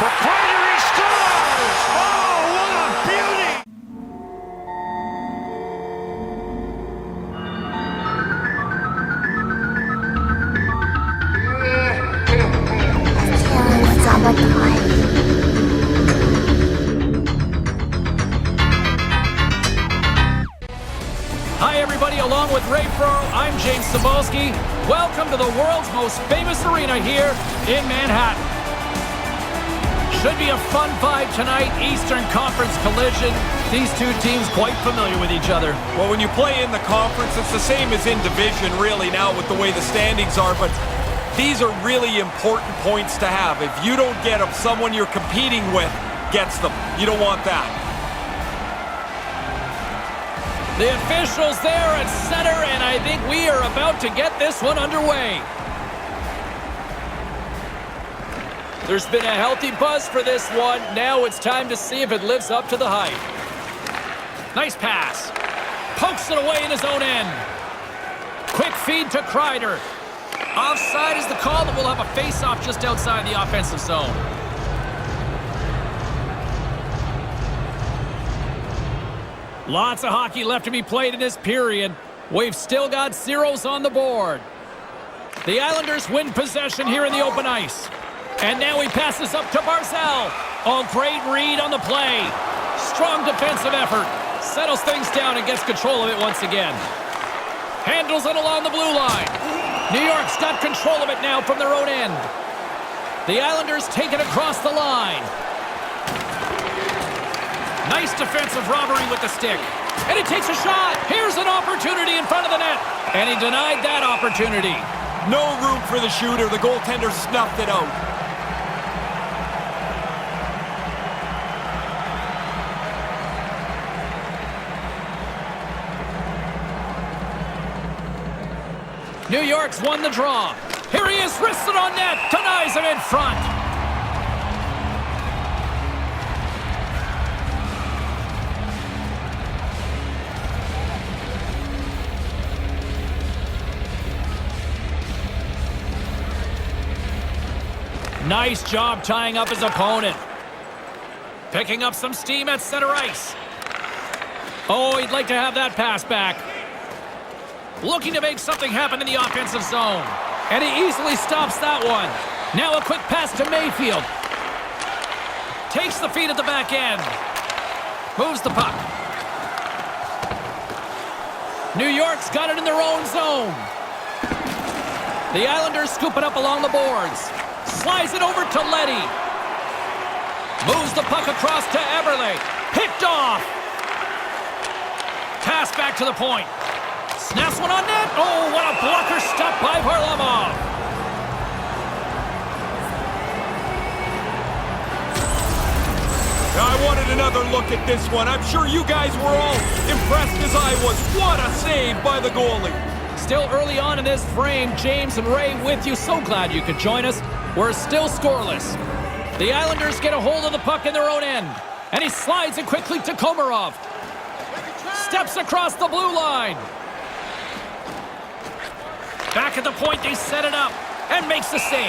Proprietary scores! Oh, what a beauty! Hi everybody, along with Ray Fro, I'm James Cebulski. Welcome to the world's most famous arena here in Manhattan. Should be a fun fight tonight, Eastern Conference collision. These two teams quite familiar with each other. Well, when you play in the conference, it's the same as in division really now with the way the standings are, but these are really important points to have. If you don't get them, someone you're competing with gets them. You don't want that. The officials there at center, and I think we are about to get this one underway. There's been a healthy buzz for this one. Now it's time to see if it lives up to the hype. Nice pass. Pokes it away in his own end. Quick feed to Kreider. Offside is the call, that we'll have a face-off just outside the offensive zone. Lots of hockey left to be played in this period. We've still got zeros on the board. The Islanders win possession here in the open ice. And now he passes up to Barzal. Oh, great read on the play. Strong defensive effort. Settles things down and gets control of it once again. Handles it along the blue line. New York's got control of it now from their own end. The Islanders take it across the line. Nice defensive robbery with the stick. And he takes a shot. Here's an opportunity in front of the net. And he denied that opportunity. No room for the shooter. The goaltender snuffed it out. New York's won the draw. Here he is, wristed on net. Denies him in front. Nice job tying up his opponent. Picking up some steam at center ice. Oh, he'd like to have that pass back. Looking to make something happen in the offensive zone. And he easily stops that one. Now a quick pass to Mayfield. Takes the feed at the back end. Moves the puck. New York's got it in their own zone. The Islanders scoop it up along the boards. Slides it over to Leddy. Moves the puck across to Eberle. Picked off. Pass back to the point. Snaps one on net. Oh, what a blocker stop by Varlamov. I wanted another look at this one. I'm sure you guys were all impressed as I was. What a save by the goalie. Still early on in this frame, James and Ray with you. So glad you could join us. We're still scoreless. The Islanders get a hold of the puck in their own end. And he slides it quickly to Komarov. Steps across the blue line. Back at the point, they set it up and makes the save.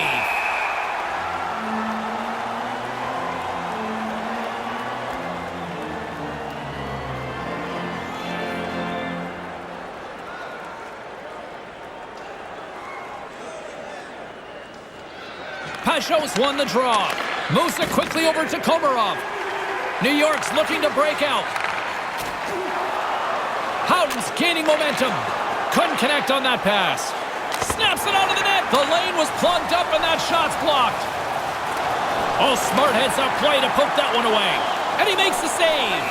Pajot's won the draw. Moves it quickly over to Komarov. New York's looking to break out. Howden's gaining momentum. Couldn't connect on that pass. Snaps it out of the net. The lane was plugged up and that shot's blocked. Oh, smart heads-up play to poke that one away. And he makes the save.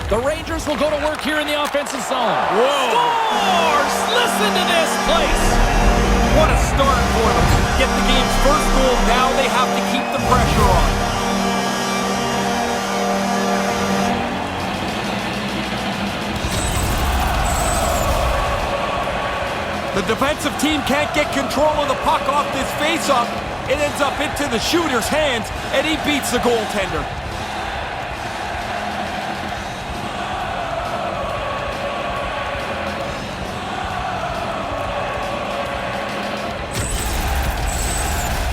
The Rangers will go to work here in the offensive zone. Whoa! Scores! Listen to this place! What a start for them. Get the game's first goal. Now they have to keep the pressure on. The defensive team can't get control of the puck off this face-off. It ends up into the shooter's hands, and he beats the goaltender.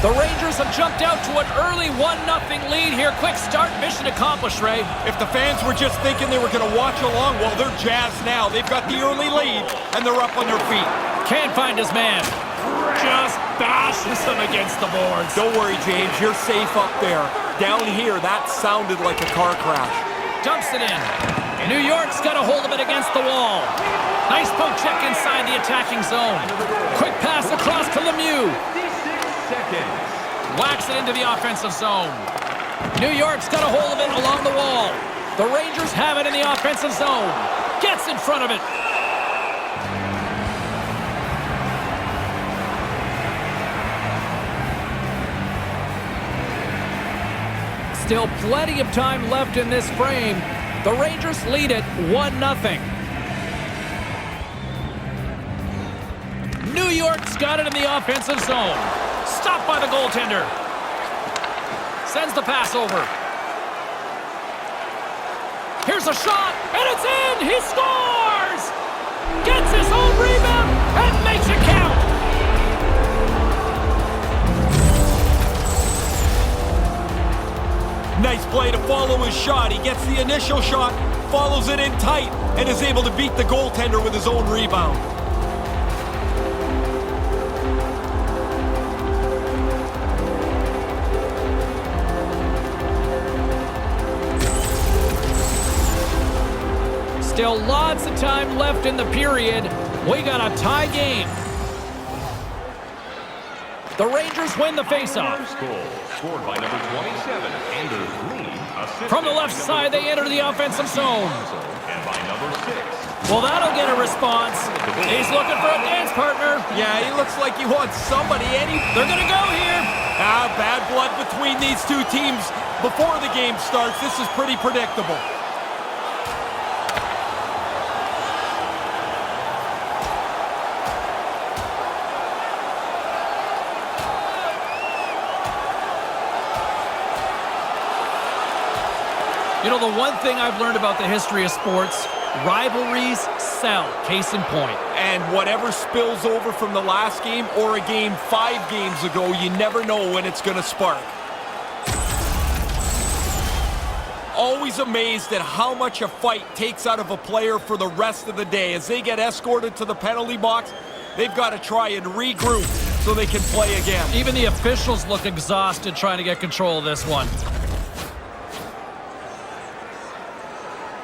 The Rangers have jumped out to an early 1-0 lead here. Quick start, mission accomplished, Ray. If the fans were just thinking they were going to watch along, well, they're jazzed now. They've got the early lead, and they're up on their feet. Can't find his man. Just bashes him against the boards. Don't worry, James. You're safe up there. Down here, that sounded like a car crash. Dumps it in. New York's got a hold of it against the wall. Nice poke check inside the attacking zone. Quick pass across to Lemieux. Whacks it into the offensive zone. New York's got a hold of it along the wall. The Rangers have it in the offensive zone. Gets in front of it. Still plenty of time left in this frame. The Rangers lead it 1-0. New York's got it in the offensive zone. Stopped by the goaltender. Sends the pass over. Here's a shot, and it's in! He scores! Gets his own rebound and makes it count! Nice play to follow his shot. He gets the initial shot, follows it in tight, and is able to beat the goaltender with his own rebound. Still lots of time left in the period. We got a tie game. The Rangers win the faceoff. Scored by number 27, Anders Lee. From the left side, they enter the offensive zone. And by number 6. Well, that'll get a response. He's looking for a dance partner. Yeah, he looks like he wants somebody, and They're going to go here. bad blood between these two teams before the game starts. This is pretty predictable. You know, the one thing I've learned about the history of sports, rivalries sell, case in point. And whatever spills over from the last game or a game 5 games ago, you never know when it's going to spark. Always amazed at how much a fight takes out of a player for the rest of the day. As they get escorted to the penalty box, they've got to try and regroup so they can play again. Even the officials look exhausted trying to get control of this one.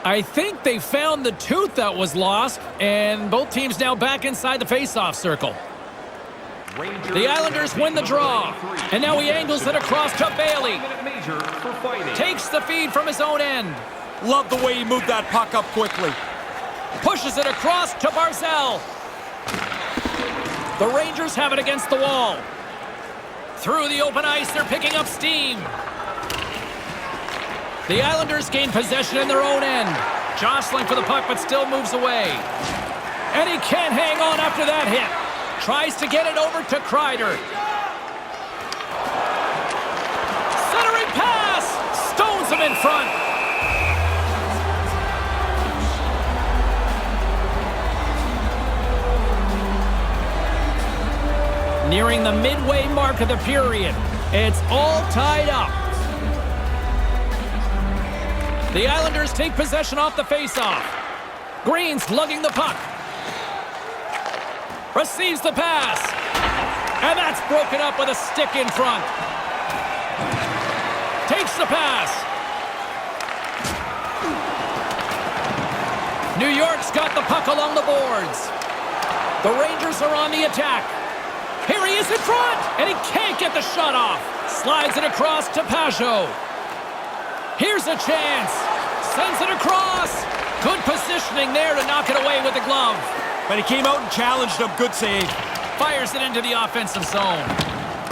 I think they found the tooth that was lost, and both teams now back inside the face-off circle. The Islanders win the draw, and now he angles it across to Bailey. Takes the feed from his own end. Love the way he moved that puck up quickly. Pushes it across to Barzal. The Rangers have it against the wall. Through the open ice, they're picking up steam. The Islanders gain possession in their own end. Jostling for the puck, but still moves away. And he can't hang on after that hit. Tries to get it over to Kreider. Centering pass! Stones him in front. Nearing the midway mark of the period. It's all tied up. The Islanders take possession off the faceoff. Green's lugging the puck. Receives the pass. And that's broken up with a stick in front. Takes the pass. New York's got the puck along the boards. The Rangers are on the attack. Here he is in front, and he can't get the shot off. Slides it across to Pajot. Here's a chance. Sends it across. Good positioning there to knock it away with the glove. But he came out and challenged him. Good save. Fires it into the offensive zone.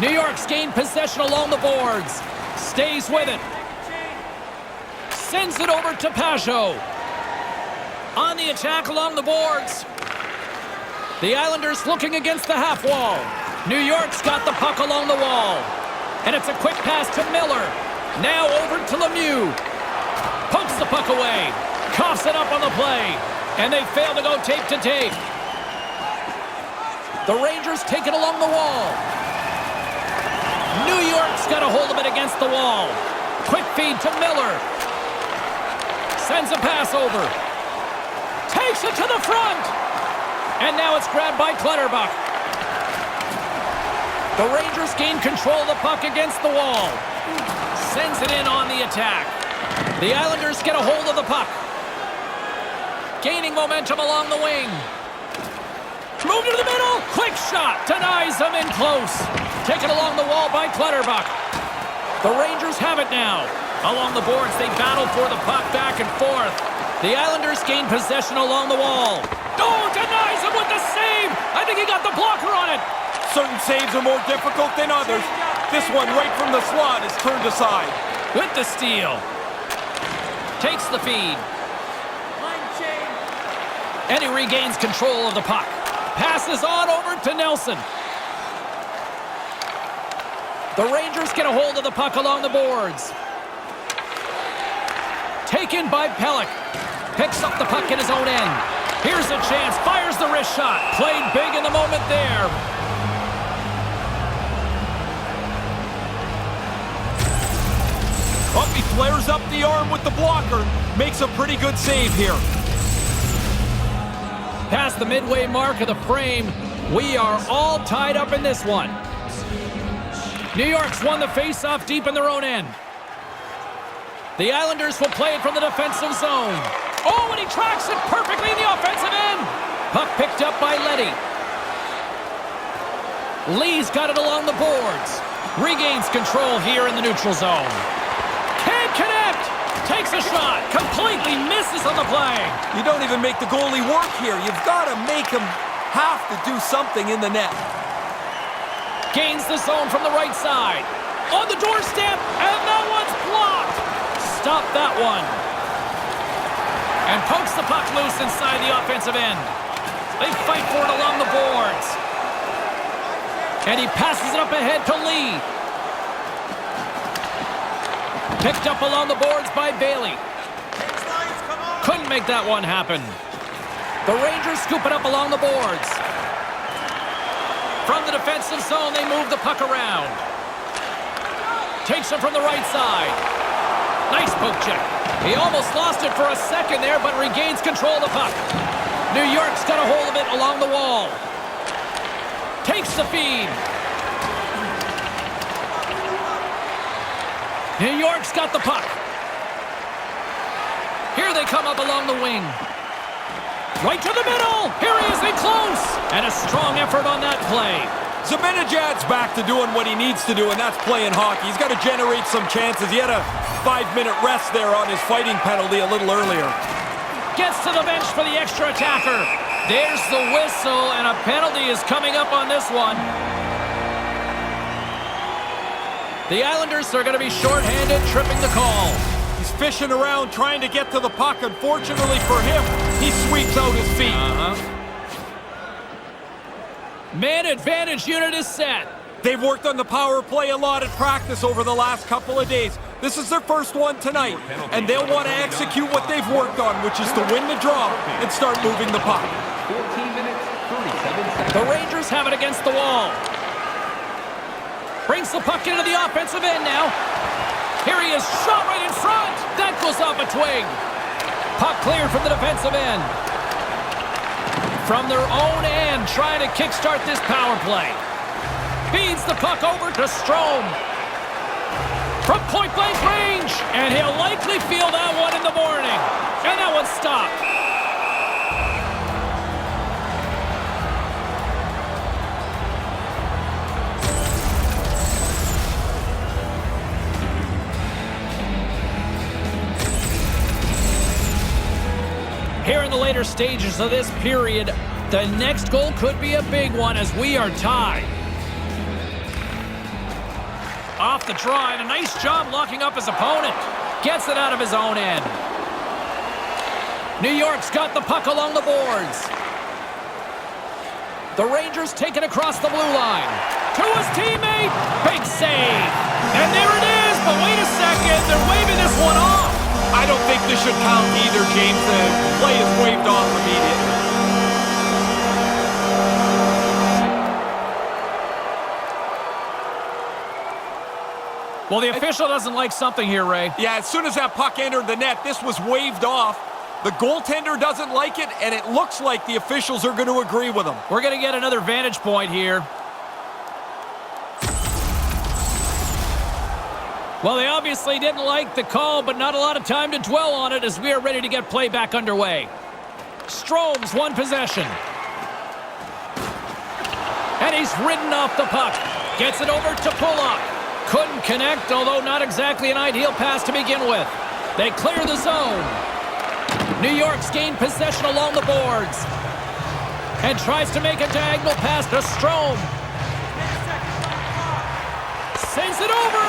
New York's gained possession along the boards. Stays with it. Sends it over to Pajot. On the attack along the boards. The Islanders looking against the half wall. New York's got the puck along the wall. And it's a quick pass to Miller. Now over to Lemieux. Pokes the puck away. Coughs it up on the play. And they fail to go tape to tape. The Rangers take it along the wall. New York's got a hold of it against the wall. Quick feed to Miller. Sends a pass over. Takes it to the front. And now it's grabbed by Clutterbuck. The Rangers gain control of the puck against the wall. Sends it in on the attack. The Islanders get a hold of the puck. Gaining momentum along the wing. Move to the middle. Quick shot. Denies them in close. Taken along the wall by Clutterbuck. The Rangers have it now. Along the boards, they battle for the puck back and forth. The Islanders gain possession along the wall. Oh, denies him with the save. I think he got the blocker on it. Certain saves are more difficult than others. This one right from the slot is turned aside. With the steal. Takes the feed. And he regains control of the puck. Passes on over to Nelson. The Rangers get a hold of the puck along the boards. Taken by Pelech. Picks up the puck in his own end. Here's a chance. Fires the wrist shot. Played big in the moment there. Up, he flares up the arm with the blocker. Makes a pretty good save here. Past the midway mark of the frame, we are all tied up in this one. New York's won the face-off deep in their own end. The Islanders will play it from the defensive zone. Oh, and he tracks it perfectly in the offensive end. Puck picked up by Leddy. Lee's got it along the boards. Regains control here in the neutral zone. Can't connect. Takes a shot. Completely misses on the play. You don't even make the goalie work here. You've got to make him have to do something in the net. Gains the zone from the right side. On the doorstep, and that one's blocked. Stop that one. And pokes the puck loose inside the offensive end. They fight for it along the boards. And he passes it up ahead to Lee. Picked up along the boards by Bailey. Couldn't make that one happen. The Rangers scoop it up along the boards. From the defensive zone, they move the puck around. Takes it from the right side. Nice poke check. He almost lost it for a second there, but regains control of the puck. New York's got a hold of it along the wall. Takes the feed. New York's got the puck. Here they come up along the wing. Right to the middle. Here he is in close. And a strong effort on that play. Zibanejad's back to doing what he needs to do, and that's playing hockey. He's got to generate some chances. He had a 5-minute rest there on his fighting penalty a little earlier. Gets to the bench for the extra attacker. There's the whistle, and a penalty is coming up on this one. The Islanders are going to be shorthanded, tripping the call. He's fishing around trying to get to the puck. Unfortunately for him, he sweeps out his feet. Man advantage unit is set. They've worked on the power play a lot at practice over the last couple of days. This is their first one tonight, and they'll want to execute what they've worked on, which is to win the draw and start moving the puck. 14 minutes, 37 seconds. The Rangers have it against the wall. Brings the puck into the offensive end now. Here he is, shot right in front. That goes off a twig. Puck cleared from the defensive end. From their own end, trying to kickstart this power play. Feeds the puck over to Strome. From point-blank range. And he'll likely feel that one in the morning. And that one's stopped. Here in the later stages of this period, the next goal could be a big one as we are tied. Off the draw, and a nice job locking up his opponent. Gets it out of his own end. New York's got the puck along the boards. The Rangers take it across the blue line. To his teammate. Big save. And there it is, but wait a second. They're waving this one off. I don't think this should count either, James. The play is waved off immediately. Well, the official doesn't like something here, Ray. Yeah, as soon as that puck entered the net, this was waved off. The goaltender doesn't like it, and it looks like the officials are going to agree with him. We're going to get another vantage point here. Well, they obviously didn't like the call, but not a lot of time to dwell on it as we are ready to get play back underway. Strome's won possession. And he's ridden off the puck. Gets it over to Pulock. Couldn't connect, although not exactly an ideal pass to begin with. They clear the zone. New York's gained possession along the boards. And tries to make a diagonal pass to Strome. Sends it over.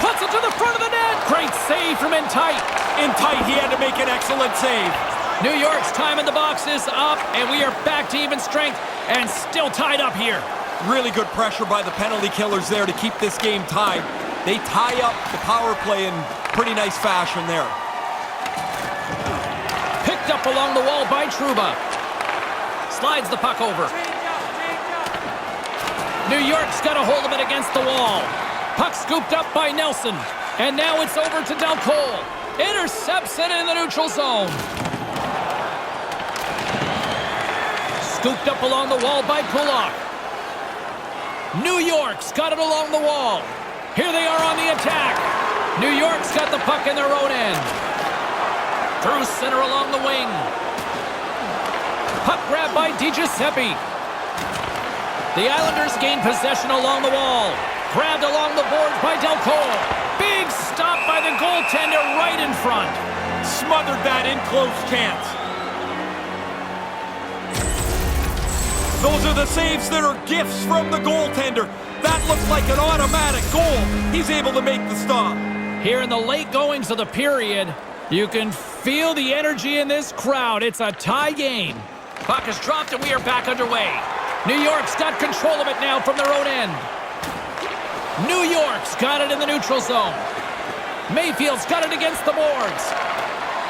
Puts it to the front of the net. Great save from in tight. In tight, he had to make an excellent save. New York's time in the box is up, and we are back to even strength and still tied up here. Really good pressure by the penalty killers there to keep this game tied. They tie up the power play in pretty nice fashion there. Picked up along the wall by Trouba. Slides the puck over. New York's got a hold of it against the wall. Puck scooped up by Nelson. And now it's over to Del Cole. Intercepts it in the neutral zone. Scooped up along the wall by Pulock. New York's got it along the wall. Here they are on the attack. New York's got the puck in their own end. Through center along the wing. Puck grab by DiGiuseppe. The Islanders gain possession along the wall. Grabbed along the boards by Del Cole. Big stop by the goaltender right in front. Smothered that in close chance. Those are the saves that are gifts from the goaltender. That looks like an automatic goal. He's able to make the stop. Here in the late goings of the period, you can feel the energy in this crowd. It's a tie game. Puck is dropped and we are back underway. New York's got control of it now from their own end. New York's got it in the neutral zone. Mayfield's got it against the boards.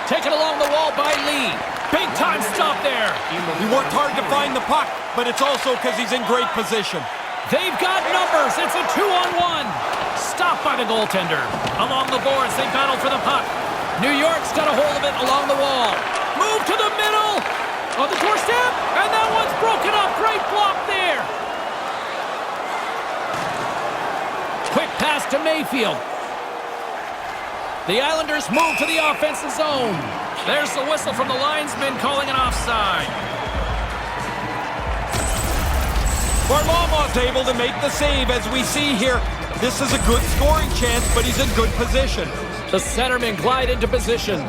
Taken along the wall by Lee. Big time stop there. He worked hard to find the puck, but it's also because he's in great position. They've got numbers. It's a 2-on-1. Stopped by the goaltender. Along the boards, they battle for the puck. New York's got a hold of it along the wall. Move to the middle. On the doorstep. And that one's broken up. Great block there. Quick pass to Mayfield. The Islanders move to the offensive zone. There's the whistle from the linesman calling an offside. Varlamov's able to make the save as we see here. This is a good scoring chance, but he's in good position. The centerman glide into position.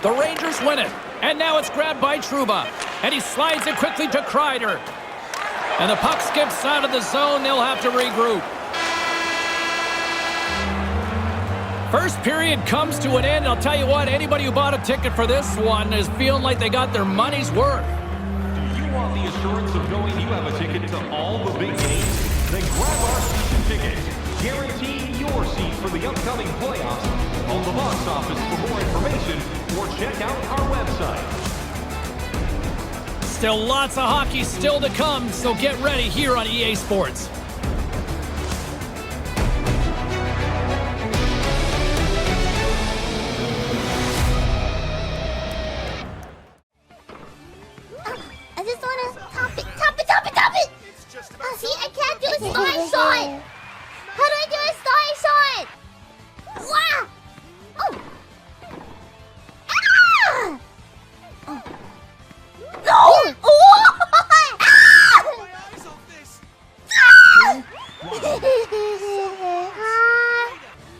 The Rangers win it. And now it's grabbed by Trouba. And he slides it quickly to Kreider. And the puck skips out of the zone. They'll have to regroup. First period comes to an end. I'll tell you what, anybody who bought a ticket for this one is feeling like they got their money's worth. Do you want the assurance of knowing you have a ticket to all the big games? Then grab our season ticket. Guarantee your seat for the upcoming playoffs on the box office. For more information, or check out our website. Still lots of hockey still to come, so get ready here on EA Sports. I just want to top it. Oh, see, I can't do a star shot. How do I do a star shot? Wow. Oh. Ah! Oh. No! Oh!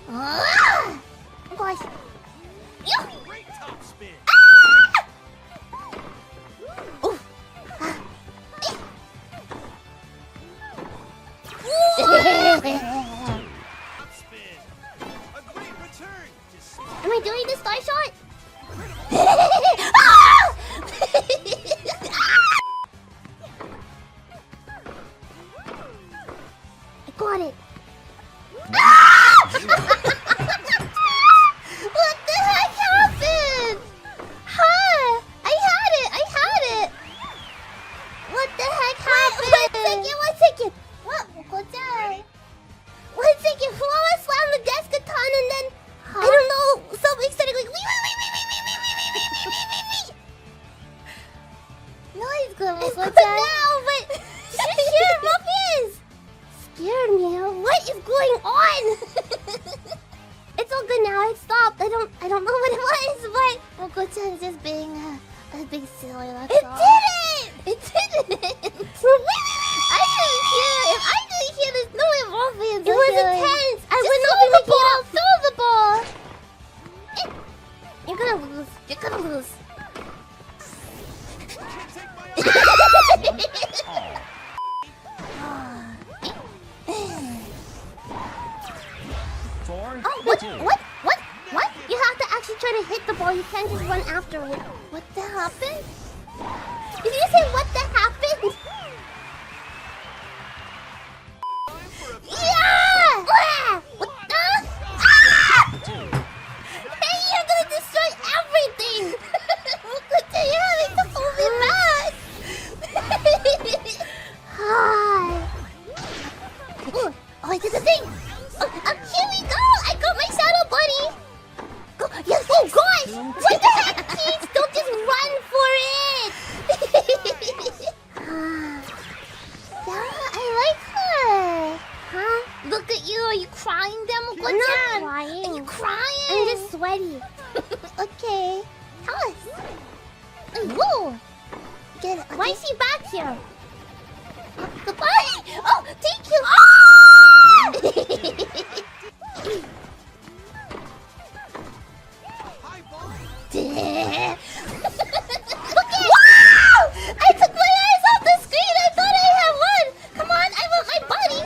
Ah! Oh gosh. Yeah. Oof. Am I doing the star shot? Ah! got it. Ah! What the heck happened? Huh? I had it. What the heck happened? One second. What? What's that? 1 second. Fuwama slammed the desk a ton and then I don't know. Something started like No, it's good. It's good now, but scared Muffins. Scared me. What is going on? It's all good now. It stopped. I don't know what it was, but Moko-chan is just being a big silly. It didn't. I didn't hear. If I didn't hear, there's no way Muffins. It was intense. I went over the ball. Throw the ball. You're gonna lose. What? You have to actually try to hit the ball. You can't just run after it. What the happened? Did you say what the happened? Yeah! What the? Hey, you're gonna destroy everything! You're having to hold me back! Hi. Oh, I did the thing! Here we go! I got my shadow buddy! Go. Yes! Oh gosh! What the heck, kids? Don't just run for it! Yeah, I like her! Huh? Look at you! Are you crying, Demo? I'm not crying. Are you crying? I'm just sweaty. Okay. Tell us. Whoa! Get it. Okay. Why is he back here? Goodbye! Oh, thank you! Wow! I took my eyes off the screen! I thought I had one! Come on, I want my buddy!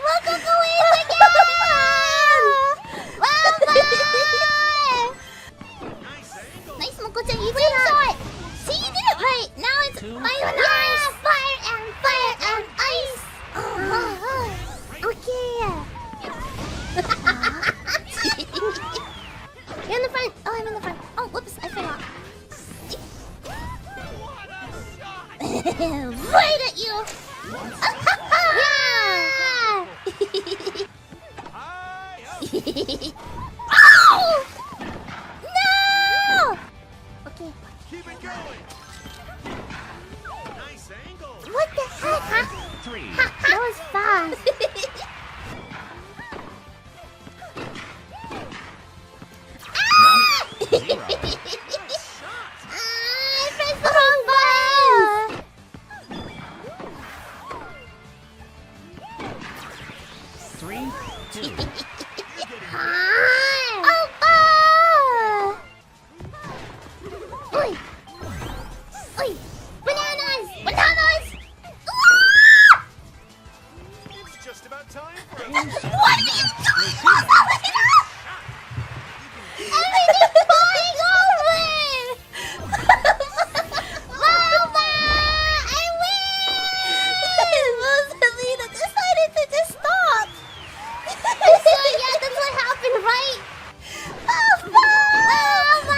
Welcome to Wings again! Nice, Moko-chan, you did it! See, you did it right! Now it's fire and ice! Fire and ice! Okay. You're in the front. Oh, I'm in the front. Oh, whoops, I forgot. Right at you! Oh! No! Okay. Keep it going. Nice angle. What the heck? Huh? That was fast. I pressed the wrong button. 3, 2. Oppa! Oi! Oi! Bananas! Ah! It's just about time for a What are you doing? Everything's falling over! Mama! I win! Rosalina decided to just stop! So yeah, that's what happened, right? Mama! I'm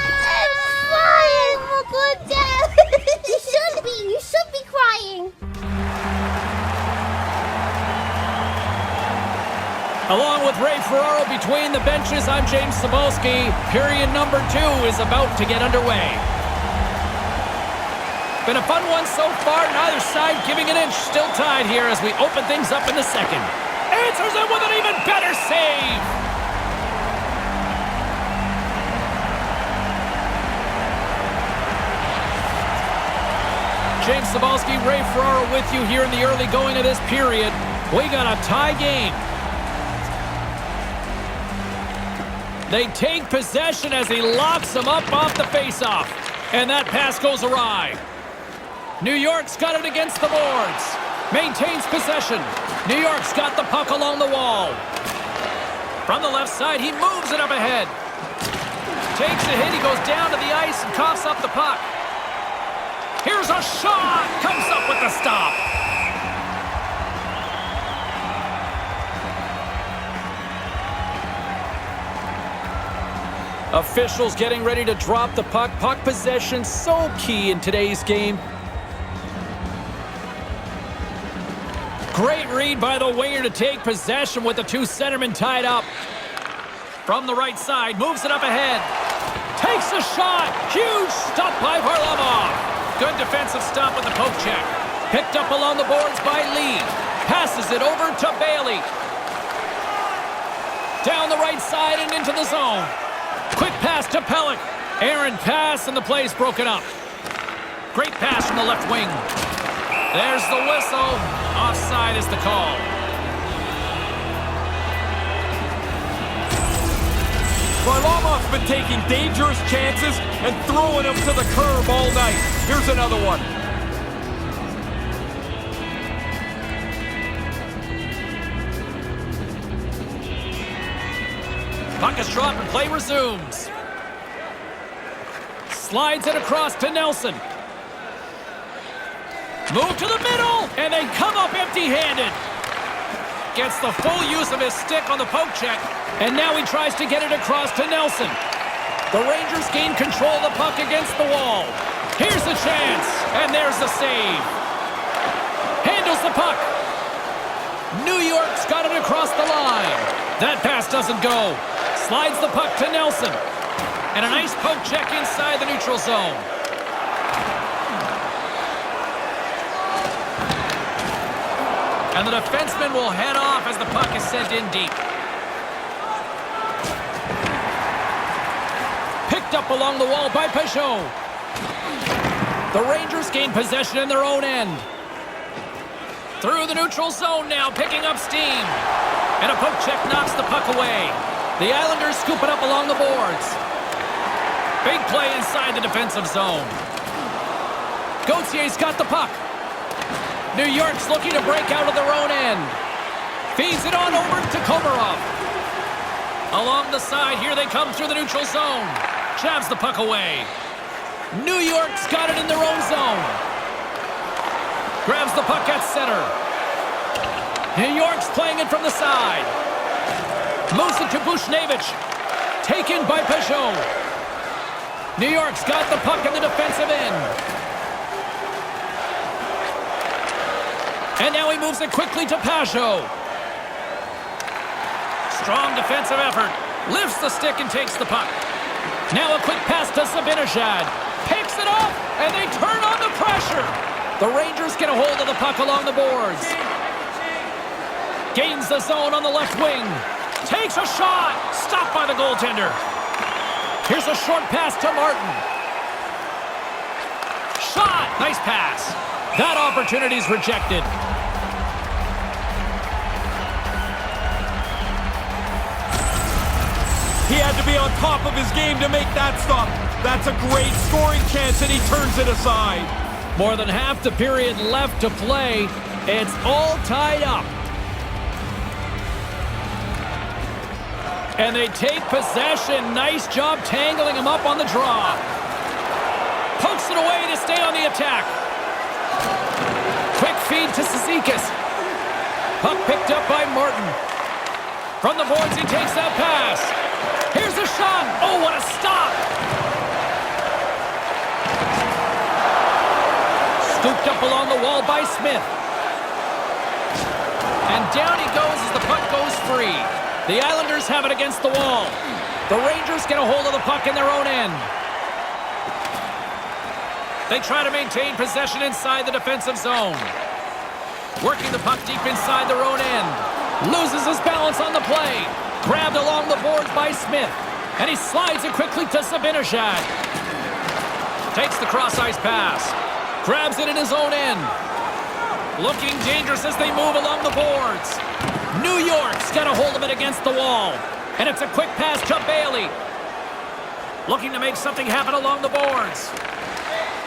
fine! You should be crying! Along with Ray Ferraro between the benches, I'm James Cebulski. Period number 2 is about to get underway. Been a fun one so far, neither side giving an inch. Still tied here as we open things up in the second. Answers it with an even better save! James Cebulski, Ray Ferraro with you here in the early going of this period. We got a tie game. They take possession as he locks them up off the faceoff. And that pass goes awry. New York's got it against the boards. Maintains possession. New York's got the puck along the wall. From the left side, he moves it up ahead. Takes a hit, he goes down to the ice and coughs up the puck. Here's a shot. Comes up with the stop. Officials getting ready to drop the puck. Puck possession so key in today's game. Great read by the winger to take possession with the two centermen tied up. From the right side, moves it up ahead. Takes a shot. Huge stop by Varlamov. Good defensive stop with the poke check. Picked up along the boards by Lee. Passes it over to Bailey. Down the right side and into the zone. Quick pass to Pellick. Errant pass and the play's broken up. Great pass from the left wing. There's the whistle. Offside is the call. Varlamov's been taking dangerous chances and throwing them to the curb all night. Here's another one. Puck is dropped and play resumes. Slides it across to Nelson. Move to the middle, and they come up empty-handed. Gets the full use of his stick on the poke check, and now he tries to get it across to Nelson. The Rangers gain control of the puck against the wall. Here's the chance, and there's the save. Handles the puck. New York's got it across the line. That pass doesn't go. Slides the puck to Nelson. And a nice poke check inside the neutral zone. And the defenseman will head off as the puck is sent in deep. Picked up along the wall by Peugeot. The Rangers gain possession in their own end. Through the neutral zone now, picking up steam. And a poke check knocks the puck away. The Islanders scoop it up along the boards. Big play inside the defensive zone. Gautier's got the puck. New York's looking to break out of their own end. Feeds it on over to Komarov. Along the side, here they come through the neutral zone. Jabs the puck away. New York's got it in their own zone. Grabs the puck at center. New York's playing it from the side. Moves it to Bushnevich. Taken by Peugeot. New York's got the puck in the defensive end. And now he moves it quickly to Peugeot. Strong defensive effort. Lifts the stick and takes the puck. Now a quick pass to Zibanejad. Picks it up, and they turn on the pressure. The Rangers get a hold of the puck along the boards. Gains the zone on the left wing. Takes a shot. Stopped by the goaltender. Here's a short pass to Martin. Shot. Nice pass. That opportunity's rejected. He had to be on top of his game to make that stop. That's a great scoring chance, and he turns it aside. More than half the period left to play. It's all tied up. And they take possession. Nice job tangling him up on the draw. Pokes it away to stay on the attack. Quick feed to Cizikas. Puck picked up by Martin. From the boards, he takes that pass. Here's a shot. Oh, what a stop. Scooped up along the wall by Smith. And down he goes as the puck goes free. The Islanders have it against the wall. The Rangers get a hold of the puck in their own end. They try to maintain possession inside the defensive zone. Working the puck deep inside their own end. Loses his balance on the play. Grabbed along the boards by Smith. And he slides it quickly to Zibanejad. Takes the cross-ice pass. Grabs it in his own end. Looking dangerous as they move along the boards. New York's got a hold of it against the wall. And it's a quick pass to Bailey. Looking to make something happen along the boards.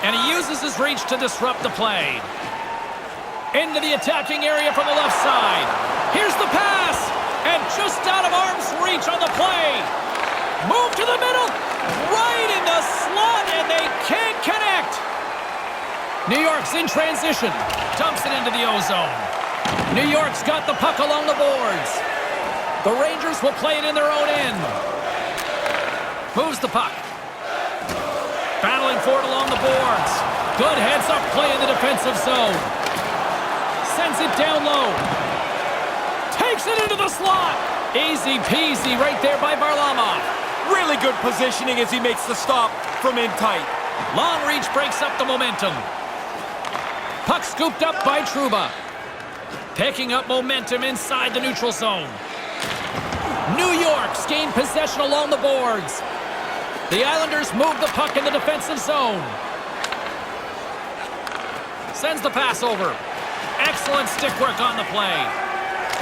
And he uses his reach to disrupt the play. Into the attacking area from the left side. Here's the pass. And just out of arm's reach on the play. Move to the middle. Right in the slot, and they can't connect. New York's in transition. Dumps it into the O-zone. New York's got the puck along the boards. The Rangers will play it in their own end. Moves the puck. Battling for it along the boards. Good heads-up play in the defensive zone. Sends it down low. Takes it into the slot. Easy peasy right there by Varlamov. Really good positioning as he makes the stop from in tight. Long reach breaks up the momentum. Puck scooped up by Trouba. Picking up momentum inside the neutral zone. New York's gained possession along the boards. The Islanders move the puck in the defensive zone. Sends the pass over. Excellent stick work on the play.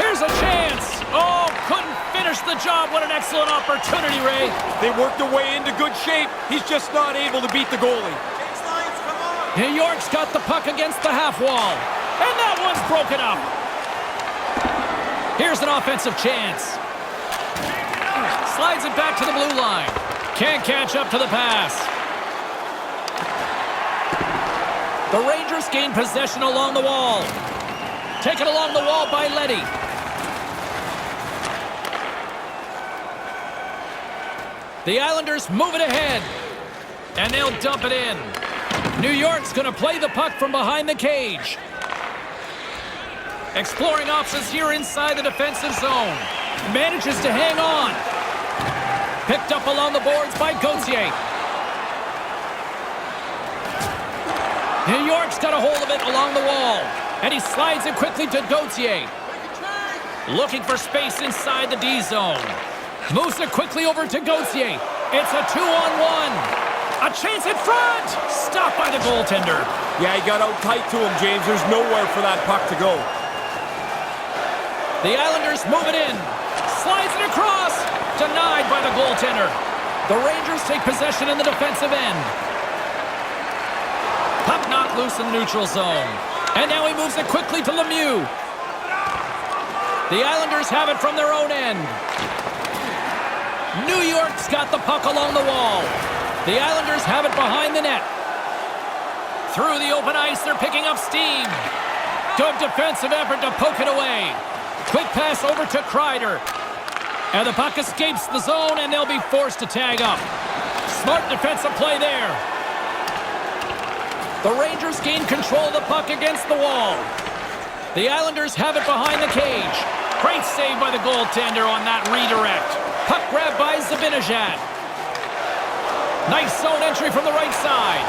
Here's a chance. Oh, couldn't finish the job. What an excellent opportunity, Ray. They worked their way into good shape. He's just not able to beat the goalie. New York's got the puck against the half wall. And that one's broken up. Here's an offensive chance. Slides it back to the blue line. Can't catch up to the pass. The Rangers gain possession along the wall. Taken along the wall by Leddy. The Islanders move it ahead. And they'll dump it in. New York's going to play the puck from behind the cage. Exploring options here inside the defensive zone. Manages to hang on. Picked up along the boards by Gauthier. New York's got a hold of it along the wall. And he slides it quickly to Gauthier. Looking for space inside the D zone. Moves it quickly over to Gauthier. It's a 2-on-1. A chance in front. Stopped by the goaltender. Yeah, he got out tight to him, James. There's nowhere for that puck to go. The Islanders move it in. Slides it across. Denied by the goaltender. The Rangers take possession in the defensive end. Puck knocked loose in the neutral zone. And now he moves it quickly to Lemieux. The Islanders have it from their own end. New York's got the puck along the wall. The Islanders have it behind the net. Through the open ice, they're picking up steam. Good defensive effort to poke it away. Quick pass over to Kreider. And the puck escapes the zone, and they'll be forced to tag up. Smart defensive play there. The Rangers gain control of the puck against the wall. The Islanders have it behind the cage. Great save by the goaltender on that redirect. Puck grab by Zibanejad. Nice zone entry from the right side.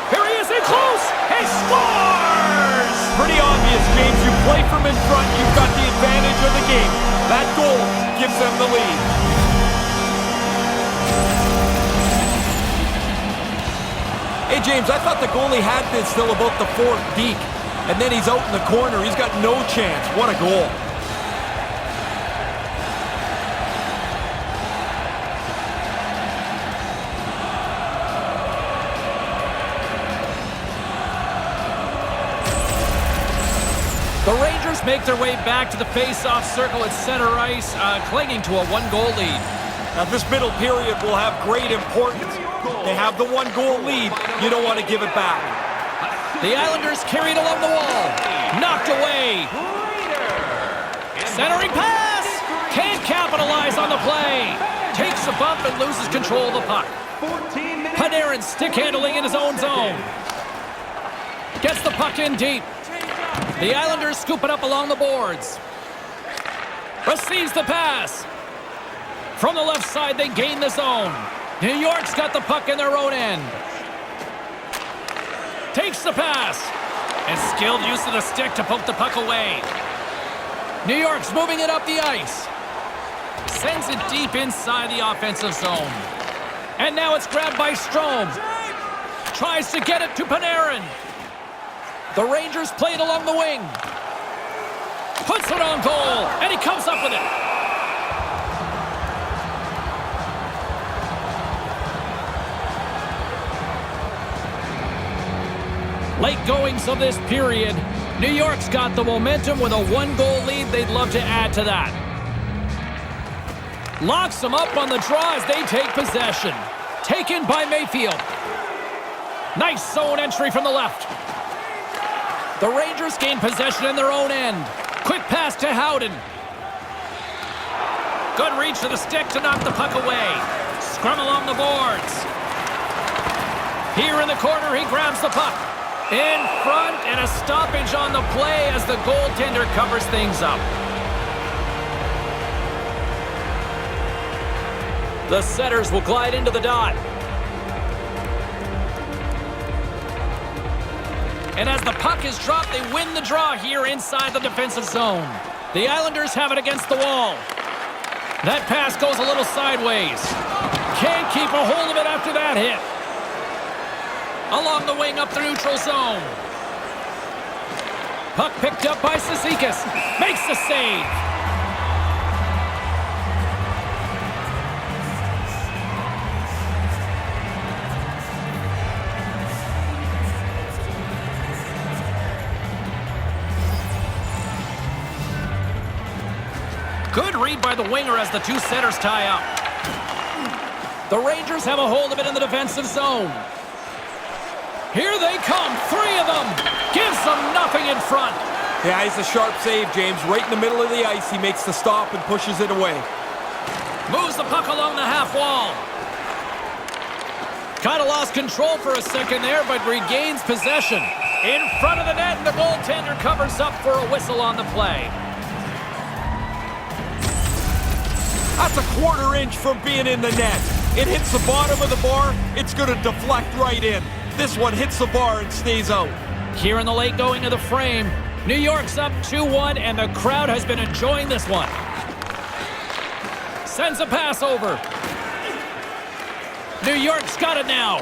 Here he is in close. He scores! Pretty obvious, James. You play from in front, you've got the advantage of the game. That goal gives them the lead. Hey, James, I thought the goalie had this till about the fourth deke. And then he's out in the corner. He's got no chance. What a goal. The Rangers make their way back to the face-off circle at center ice, clinging to a one-goal lead. Now, this middle period will have great importance. They have the one-goal lead. You don't want to give it back. The Islanders carried along the wall. Knocked away. Centering pass. Can't capitalize on the play. Takes a bump and loses control of the puck. Pon-De-Ring stick handling in his own zone. Gets the puck in deep. The Islanders scoop it up along the boards. Receives the pass. From the left side, they gain the zone. New York's got the puck in their own end. Takes the pass. And skilled use of the stick to poke the puck away. New York's moving it up the ice. Sends it deep inside the offensive zone. And now it's grabbed by Strome. Tries to get it to Pon-De-Ring. The Rangers play it along the wing. Puts it on goal, and he comes up with it. Late goings of this period. New York's got the momentum with a one-goal lead. They'd love to add to that. Locks them up on the draw as they take possession. Taken by Mayfield. Nice zone entry from the left. The Rangers gain possession in their own end. Quick pass to Howden. Good reach to the stick to knock the puck away. Scrum along the boards. Here in the corner, he grabs the puck. In front, and a stoppage on the play as the goaltender covers things up. The setters will glide into the dot. And as the puck is dropped, they win the draw here inside the defensive zone. The Islanders have it against the wall. That pass goes a little sideways. Can't keep a hold of it after that hit. Along the wing up the neutral zone. Puck picked up by Cizikas. Makes the save. Good read by the winger as the two setters tie up. The Rangers have a hold of it in the defensive zone. Here they come, 3 of them. Gives them nothing in front. Yeah, he's a sharp save, James. Right in the middle of the ice, he makes the stop and pushes it away. Moves the puck along the half wall. Kind of lost control for a second there, but regains possession. In front of the net, and the goaltender covers up for a whistle on the play. That's a quarter inch from being in the net. It hits the bottom of the bar, it's going to deflect right in. This one hits the bar and stays out. Here in the late going of the frame, New York's up 2-1, and the crowd has been enjoying this one. Sends a pass over. New York's got it now.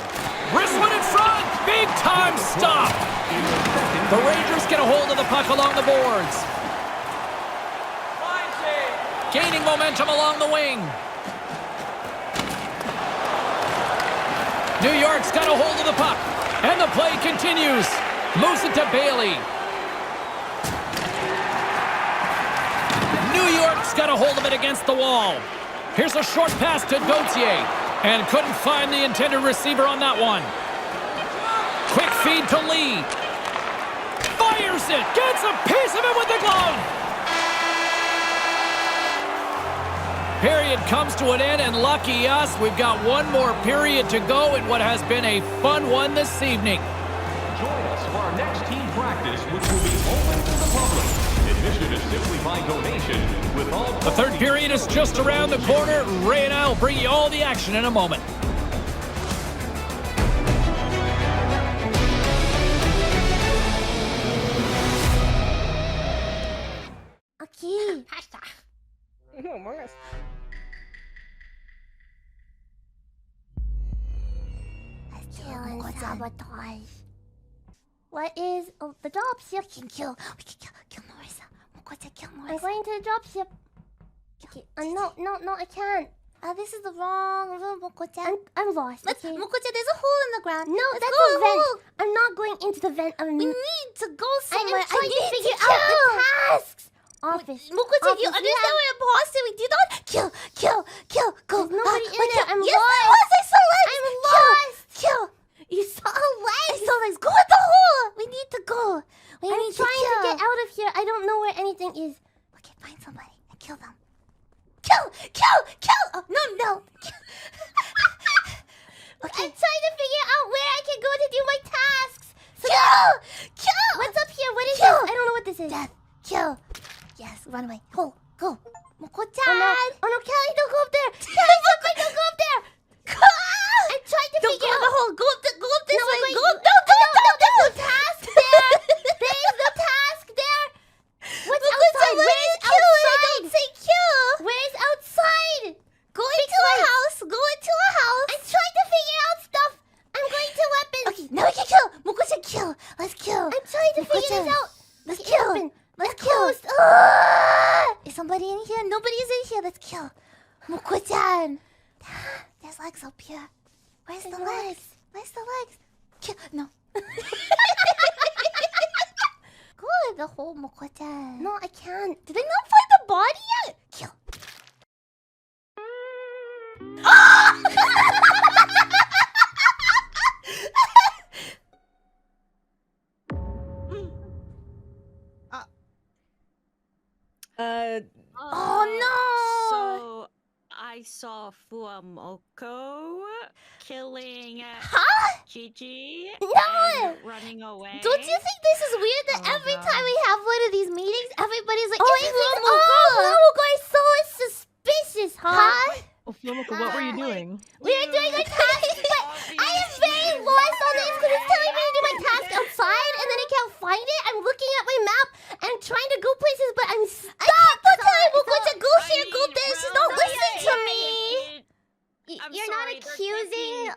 Wrist one in front. Big time stop. The Rangers get a hold of the puck along the boards. Gaining momentum along the wing. New York's got a hold of the puck. And the play continues. Moves it to Bailey. New York's got a hold of it against the wall. Here's a short pass to Gauthier. And couldn't find the intended receiver on that one. Quick feed to Lee. Fires it. Gets a piece of it with the glove. Period comes to an end, and lucky us, we've got one more period to go in what has been a fun one this evening. Join us for our next team practice, which will be open to the public. Admission is simply by donation. With all the third period is just around the corner. Ray and I will bring you all the action in a moment. Okay. Sabotage. What is the dropship? We can kill Marissa. I'm going to the dropship. Okay. No, I can't. This is the wrong room, Moko-chan. I'm lost. Okay. Moko-chan, there's a hole in the ground. No, that's a vent. I'm not going into the vent. We need to go somewhere. I need to figure out the tasks. Office. Moko-chan, you understand we're imposter. We do not kill. Go. There's nobody in there. I'm lost. I saw legs. I'm lost. Kill. You saw legs. I saw legs. Go in the hole. We need to go. I'm trying to get out of here. I don't know where anything is. Okay, find somebody and kill them. Kill. Oh, no. Okay. I'm trying to figure out where I can go to do my tasks. Kill. What's up here? What is this? I don't know what this is. Death. Kill. Yes, run away. Go. Moko-chan. Oh no, Kelly, don't go up there. Kelly, don't go up there. I'm trying to figure out the hole. Go up this way. No, there's no task there. There's no task there. What's outside? Where's outside? Don't say kill. Where's outside? Go into a house. I'm trying to figure out stuff. I'm going to weapons. Okay, now we can kill. Moko-chan, kill. Let's kill. I'm trying to figure this out. Let's kill. Let's kill. Is somebody in here? Nobody's in here. Let's kill. Moko-chan. There's legs up here. Where's the legs? Kill. No. Go in the hole, Moko-chan. No, I can't. Did I not find the body yet? Kill. Oh no! So I saw FUWAMOCO killing Gigi and running away. Don't you think this is weird that every time we have one of these meetings, everybody's like, Oh, FUWAMOCO is so suspicious, huh? Oh, FUWAMOCO, what were you doing? We are doing our task, but I am very lost on this because it's telling me to do my task outside and then I can't find it. I'm looking at my map and trying to go places, but I'm stuck. Telling Moko to go here, go there. She's not listening to me. You're not accusing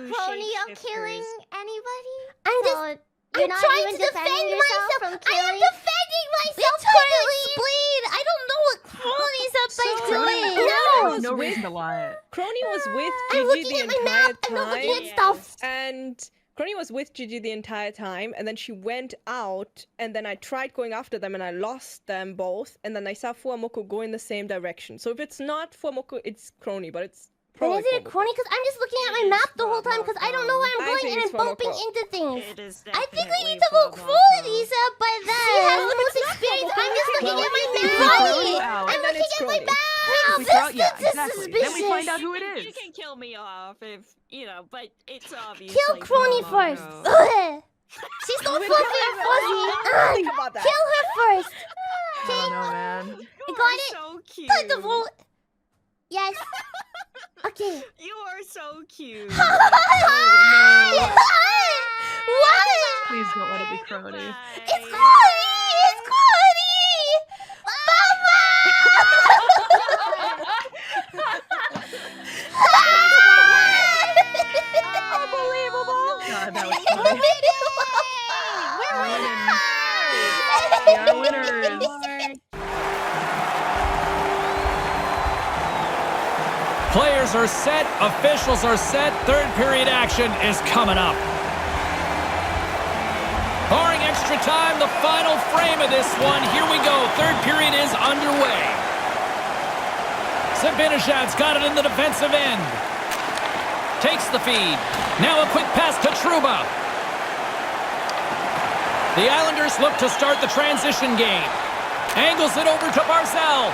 Crony of killing anybody? I'm trying to defend myself. I am defending myself. Trying to explain. I don't know what Crony's up by doing. No reason to lie. Crony was with I'm Gigi looking the at my entire map. I'm not looking time, at stuff. and Crony was with Gigi the entire time, and then she went out, and then I tried going after them, and I lost them both, and then I saw FUWAMOCO go in the same direction. So if it's not FUWAMOCO, it's Crony, but it's But probably isn't it Crony? Because I'm just looking at my map the whole time because I don't know where I'm I going think and it's I'm bumping FUWAMOCO. into things. It is I think we definitely need to vote FUWAMOCO. Crony, Lisa, but then she has the most experience. I'm just looking at my map. I'm looking at my map. This is suspicious. Then we find out who it is. You can kill me off if, but it's obvious. Kill Crony first. Ugh. She's so fluffy and fuzzy. Think about that. Kill her first. I don't know, man. You got it? So cute. Time to vote. Yes. Okay. You are so cute. Why? Please don't let it be Crony. It's Crony! It's Crony! Unbelievable. God, that was funny. We're We are winners. Players are set, officials are set, third period action is coming up. Barring extra time, the final frame of this one. Here we go, third period is underway. Zibanejad's got it in the defensive end. Takes the feed. Now a quick pass to Trouba. The Islanders look to start the transition game. Angles it over to Barzal.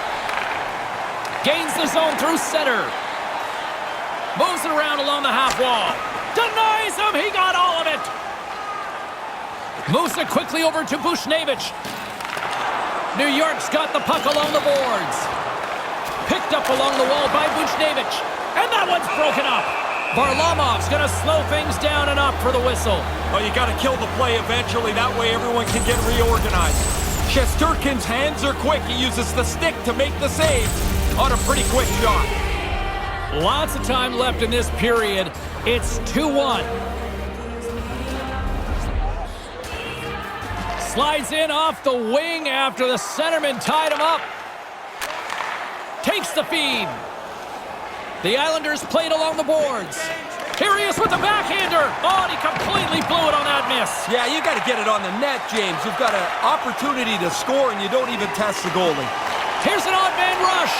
Gains the zone through center. Moves it around along the half wall. Denies him. He got all of it. Moves it quickly over to Bushnevich. New York's got the puck along the boards. Picked up along the wall by Bushnevich. And that one's broken up. Varlamov's going to slow things down and up for the whistle. Well, you got to kill the play eventually. That way everyone can get reorganized. Shesterkin's hands are quick. He uses the stick to make the save on a pretty quick shot. Lots of time left in this period. It's 2-1. Slides in off the wing after the centerman tied him up. Takes the feed. The Islanders played along the boards. Here he is with the backhander. Oh, and he completely blew it on that miss. Yeah, you got to get it on the net, James. You've got an opportunity to score, and you don't even test the goalie. Here's an odd man rush.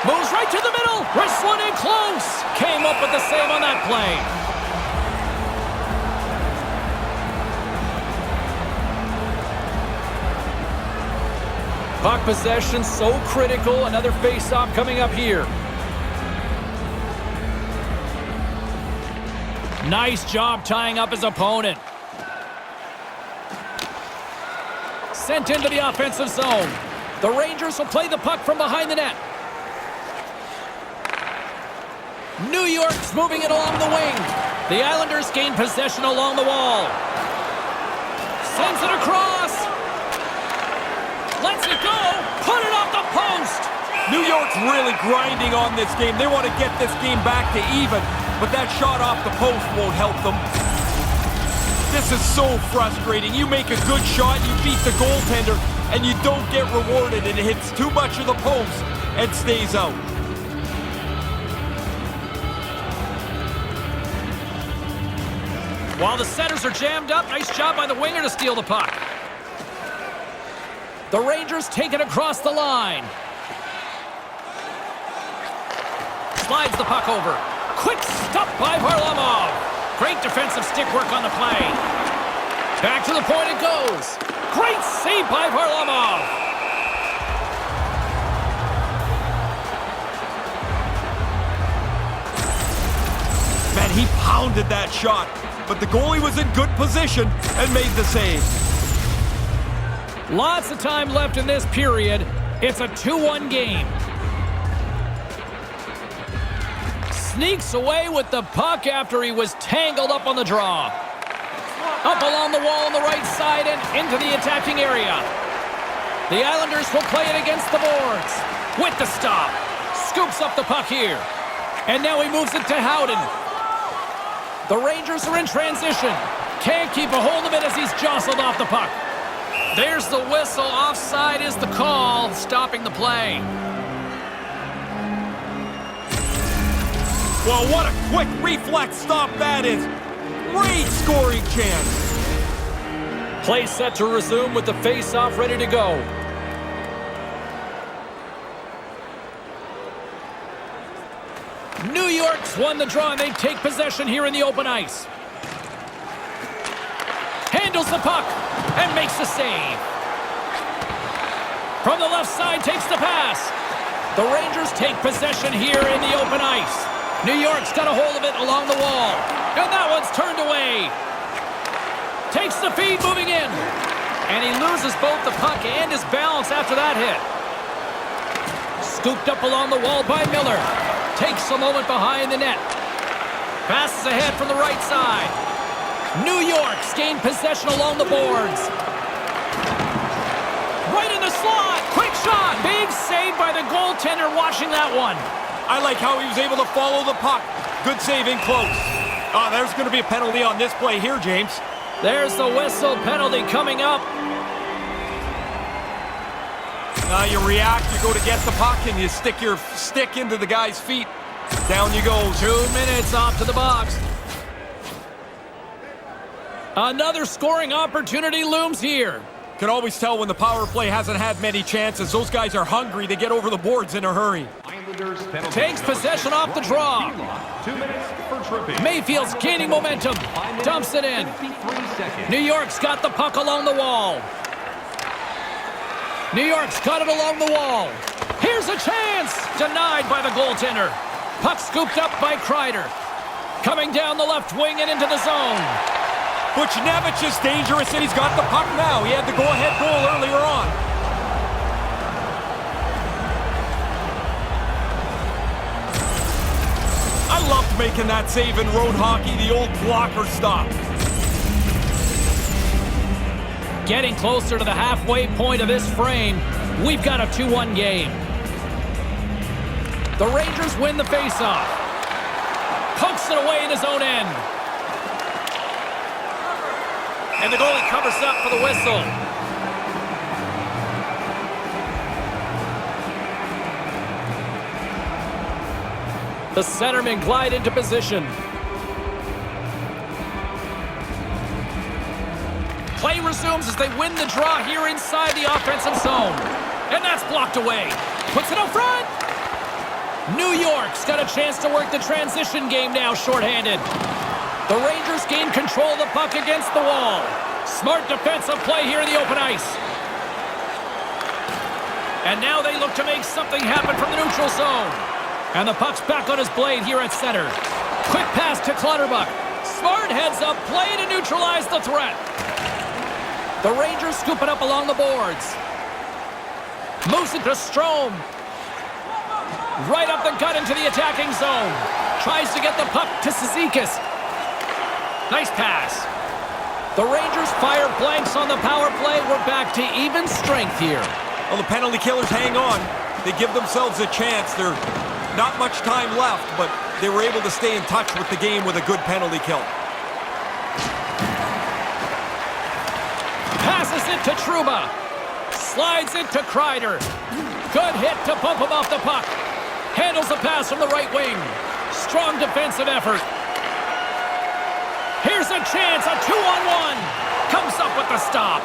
Moves right to the middle. Wrestling in close. Came up with the save on that play. Puck possession so critical. Another face-off coming up here. Nice job tying up his opponent. Sent into the offensive zone. The Rangers will play the puck from behind the net. New York's moving it along the wing. The Islanders gain possession along the wall. Sends it across. Lets it go. Put it off the post. New York's really grinding on this game. They want to get this game back to even, but that shot off the post won't help them. This is so frustrating. You make a good shot, you beat the goaltender, and you don't get rewarded. It hits too much of the post and stays out. While the centers are jammed up, nice job by the winger to steal the puck. The Rangers take it across the line. Slides the puck over. Quick stop by Varlamov. Great defensive stick work on the play. Back to the point it goes. Great save by Varlamov. pounded that shot, but the goalie was in good position and made the save. Lots of time left in this period. It's a 2-1 game. Sneaks away with the puck after he was tangled up on the draw. Up along the wall on the right side and into the attacking area. The Islanders will play it against the boards. With the stop. Scoops up the puck here. And now he moves it to Howden. The Rangers are in transition. Can't keep a hold of it as he's jostled off the puck. There's the whistle. Offside is the call, stopping the play. Well, what a quick reflex stop that is. Great scoring chance. Play set to resume with the face-off ready to go. New York's won the draw and they take possession here in the open ice. Handles the puck and makes the save. From the left side, takes the pass. The Rangers take possession here in the open ice. New York's got a hold of it along the wall. And that one's turned away. Takes the feed, moving in. And he loses both the puck and his balance after that hit. Scooped up along the wall by Miller. Takes a moment behind the net. Passes ahead from the right side. New York's gained possession along the boards. Right in the slot. Quick shot. Big save by the goaltender watching that one. I like how he was able to follow the puck. Good save in close. Oh, there's going to be a penalty on this play here, James. There's the whistle, penalty coming up. Now you react, you go to get the puck, and you stick your stick into the guy's feet. Down you go. 2 minutes off to the box. Another scoring opportunity looms here. Can always tell when the power play hasn't had many chances. Those guys are hungry to get over the boards in a hurry. Takes possession off the draw. 2 minutes for tripping. Mayfield's gaining momentum. Dumps it in. New York's got the puck along the wall. New York's got it along the wall. Here's a chance. Denied by the goaltender. Puck scooped up by Kreider. Coming down the left wing and into the zone. Buchnevich is dangerous, and he's got the puck now. He had the go-ahead goal earlier on. I loved making that save in road hockey, the old blocker stop. Getting closer to the halfway point of this frame, we've got a 2-1 game. The Rangers win the faceoff. Pokes it away in his own end. And the goalie covers up for the whistle. The centermen glide into position. Play resumes as they win the draw here inside the offensive zone. And that's blocked away. Puts it up front. New York's got a chance to work the transition game now shorthanded. The Rangers gain control of the puck against the wall. Smart defensive play here in the open ice. And now they look to make something happen from the neutral zone. And the puck's back on his blade here at center. Quick pass to Clutterbuck. Smart heads up play to neutralize the threat. The Rangers scoop it up along the boards. Moves it to Strome. Right up the gut into the attacking zone. Tries to get the puck to Cizikas. Nice pass. The Rangers fire blanks on the power play. We're back to even strength here. Well, the penalty killers hang on. They give themselves a chance. There's not much time left, but they were able to stay in touch with the game with a good penalty kill. Passes it to Trouba. Slides it to Kreider. Good hit to bump him off the puck. Handles the pass from the right wing. Strong defensive effort. Here's a chance, a 2-on-1. Comes up with the stop.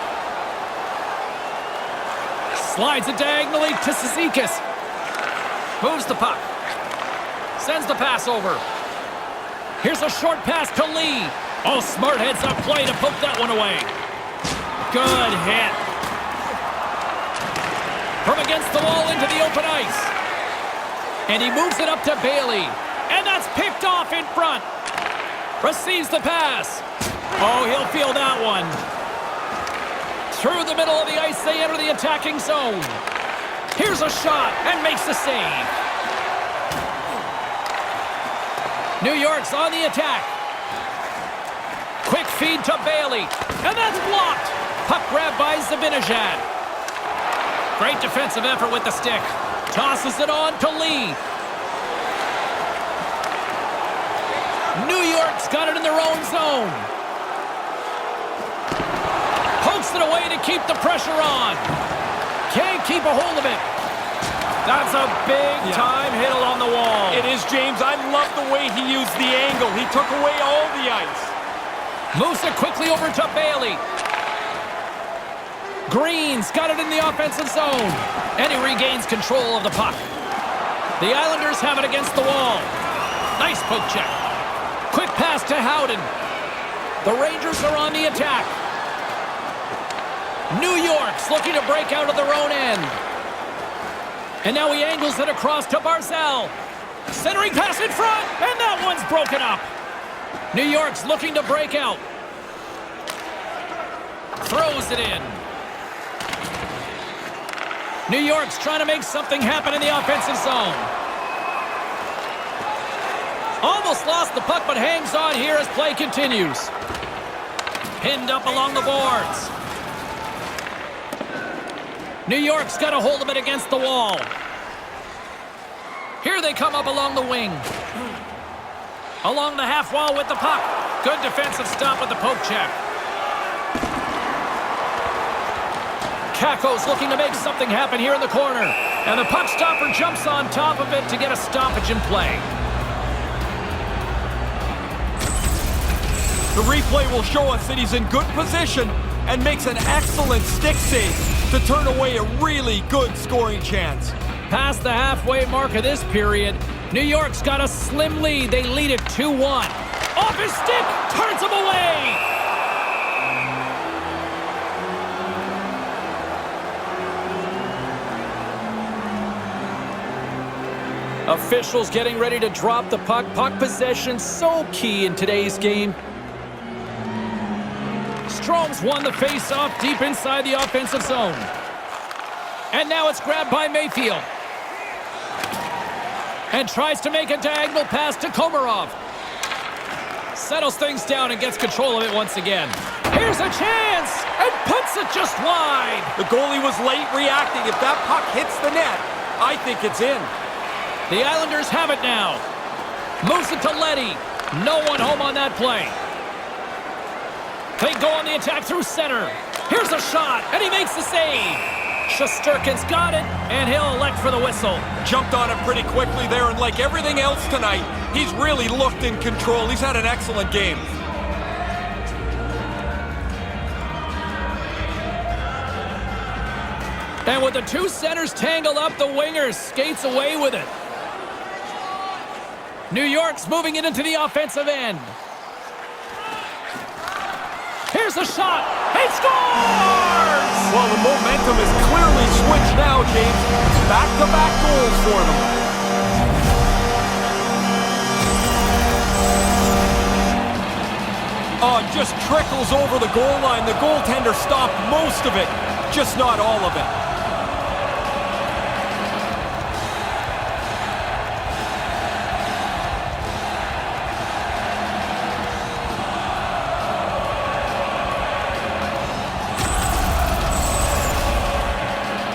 Slides it diagonally to Cizikas. Moves the puck. Sends the pass over. Here's a short pass to Lee. Oh, smart heads up play to poke that one away. Good hit. From against the wall into the open ice. And he moves it up to Bailey. And that's picked off in front. Receives the pass. Oh, he'll feel that one. Through the middle of the ice, they enter the attacking zone. Here's a shot and makes the save. New York's on the attack. Quick feed to Bailey. And that's blocked. Puck grab by Zibanejad. Great defensive effort with the stick. Tosses it on to Lee. New York's got it in their own zone. Pokes it away to keep the pressure on. Can't keep a hold of it. That's a big-time hit along the wall. It is, James. I love the way he used the angle. He took away all the ice. Moves it quickly over to Bailey. Green's got it in the offensive zone. And he regains control of the puck. The Islanders have it against the wall. Nice poke check. Quick pass to Howden. The Rangers are on the attack. New York's looking to break out of their own end. And now he angles it across to Barzal. Centering pass in front, and that one's broken up. New York's looking to break out. Throws it in. New York's trying to make something happen in the offensive zone. Almost lost the puck, but hangs on here as play continues. Pinned up along the boards. New York's got a hold of it against the wall. Here they come up along the wing. Along the half wall with the puck. Good defensive stop with the poke check. Kakko's looking to make something happen here in the corner. And the puck stopper jumps on top of it to get a stoppage in play. The replay will show us that he's in good position and makes an excellent stick save to turn away a really good scoring chance. Past the halfway mark of this period, New York's got a slim lead. They lead it 2-1. Off his stick, turns him away. Officials getting ready to drop the puck. Puck possession so key in today's game. Strome's won the face-off deep inside the offensive zone. And now it's grabbed by Mayfield. And tries to make a diagonal pass to Komarov. Settles things down and gets control of it once again. Here's a chance! And puts it just wide! The goalie was late reacting. If that puck hits the net, I think it's in. The Islanders have it now. Moves it to Leddy. No one home on that play. They go on the attack through center. Here's a shot, and he makes the save. Shesterkin's got it, and he'll elect for the whistle. Jumped on it pretty quickly there, and like everything else tonight, he's really looked in control. He's had an excellent game. And with the two centers tangled up, the winger skates away with it. New York's moving it into the offensive end. Here's a shot. He scores! Well, the momentum is clearly switched now, James. Back-to-back goals for them. Oh, it just trickles over the goal line. The goaltender stopped most of it, just not all of it.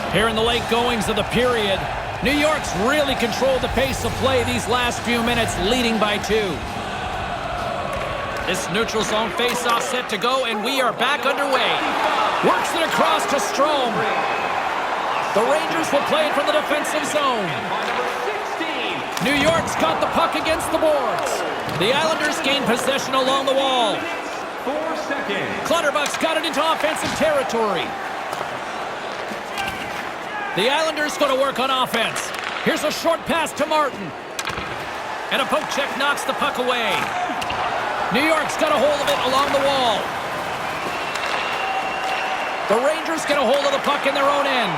Here in the late goings of the period, New York's really controlled the pace of play these last few minutes, leading by 2. This neutral zone face-off set to go, and we are back underway. Works it across to Strome. The Rangers will play it from the defensive zone. New York's got the puck against the boards. The Islanders gain possession along the wall. 4 seconds. Clutterbuck's got it into offensive territory. The Islanders going to work on offense. Here's a short pass to Martin. And a poke check knocks the puck away. New York's got a hold of it along the wall. The Rangers get a hold of the puck in their own end.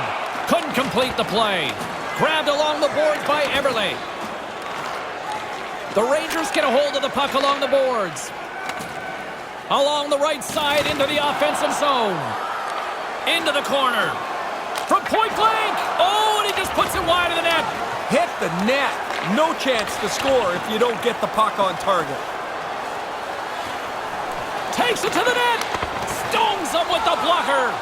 Couldn't complete the play. Grabbed along the boards by Eberle. The Rangers get a hold of the puck along the boards. Along the right side into the offensive zone. Into the corner. From point blank. Oh, and he just puts it wide of the net. Hit the net. No chance to score if you don't get the puck on target. Takes it to the net. Stones him with the blocker.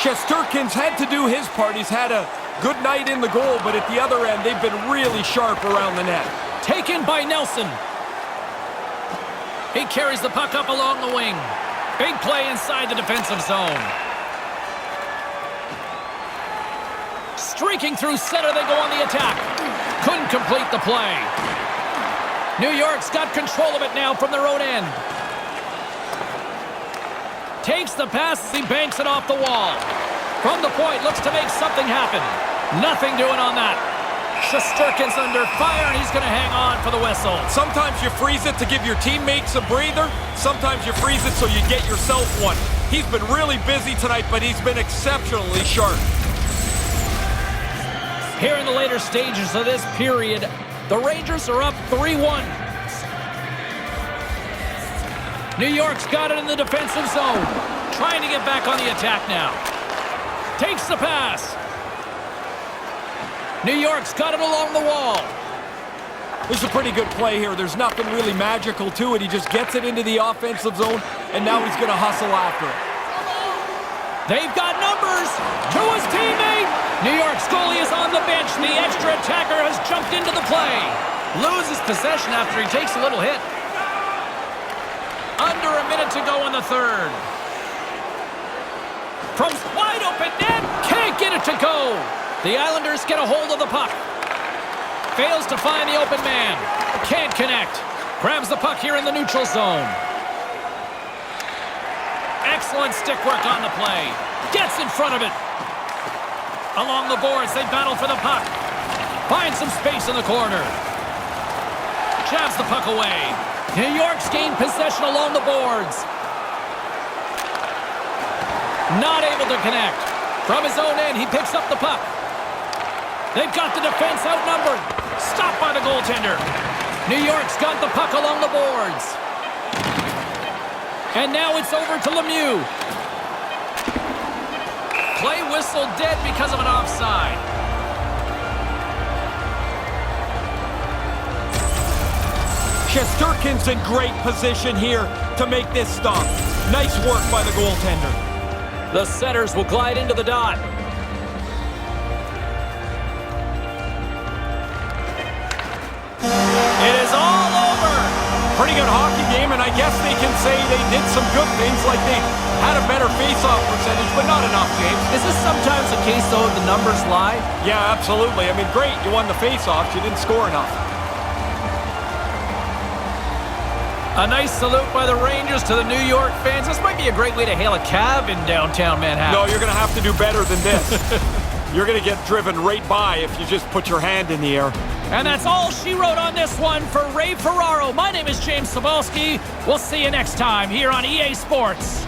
Shesterkin's had to do his part. He's had a good night in the goal, but at the other end, they've been really sharp around the net. Taken by Nelson. He carries the puck up along the wing. Big play inside the defensive zone. Streaking through center, they go on the attack. Couldn't complete the play. New York's got control of it now from their own end. Takes the pass as he banks it off the wall. From the point, looks to make something happen. Nothing doing on that. Shesterkin's under fire, and he's going to hang on for the whistle. Sometimes you freeze it to give your teammates a breather. Sometimes you freeze it so you get yourself one. He's been really busy tonight, but he's been exceptionally sharp. Here in the later stages of this period, the Rangers are up 3-1. New York's got it in the defensive zone. Trying to get back on the attack now. Takes the pass. New York's got it along the wall. This is a pretty good play here. There's nothing really magical to it. He just gets it into the offensive zone, and now he's going to hustle after it. They've got numbers to his teammate. New York's goalie is on the bench. The extra attacker has jumped into the play. Loses possession after he takes a little hit. Under a minute to go in the third. From wide open net, can't get it to go. The Islanders get a hold of the puck. Fails to find the open man. Can't connect. Grabs the puck here in the neutral zone. Excellent stick work on the play. Gets in front of it. Along the boards, they battle for the puck. Finds some space in the corner. Jabs the puck away. New York's gained possession along the boards. Not able to connect. From his own end, he picks up the puck. They've got the defense outnumbered. Stopped by the goaltender. New York's got the puck along the boards. And now it's over to Lemieux. Play whistle dead because of an offside. Shesterkin's in great position here to make this stop. Nice work by the goaltender. The setters will glide into the dot. It is all over. Pretty good hockey game, and I guess they can say they did some good things, like they had a better face-off percentage, but not enough, James. Is this sometimes the case, though, the numbers lie? Yeah, absolutely. I mean, great, you won the face-off, you didn't score enough. A nice salute by the Rangers to the New York fans. This might be a great way to hail a cab in downtown Manhattan. No, you're going to have to do better than this. You're going to get driven right by if you just put your hand in the air. And that's all she wrote on this one for Ray Ferraro. My name is James Cebulski. We'll see you next time here on EA Sports.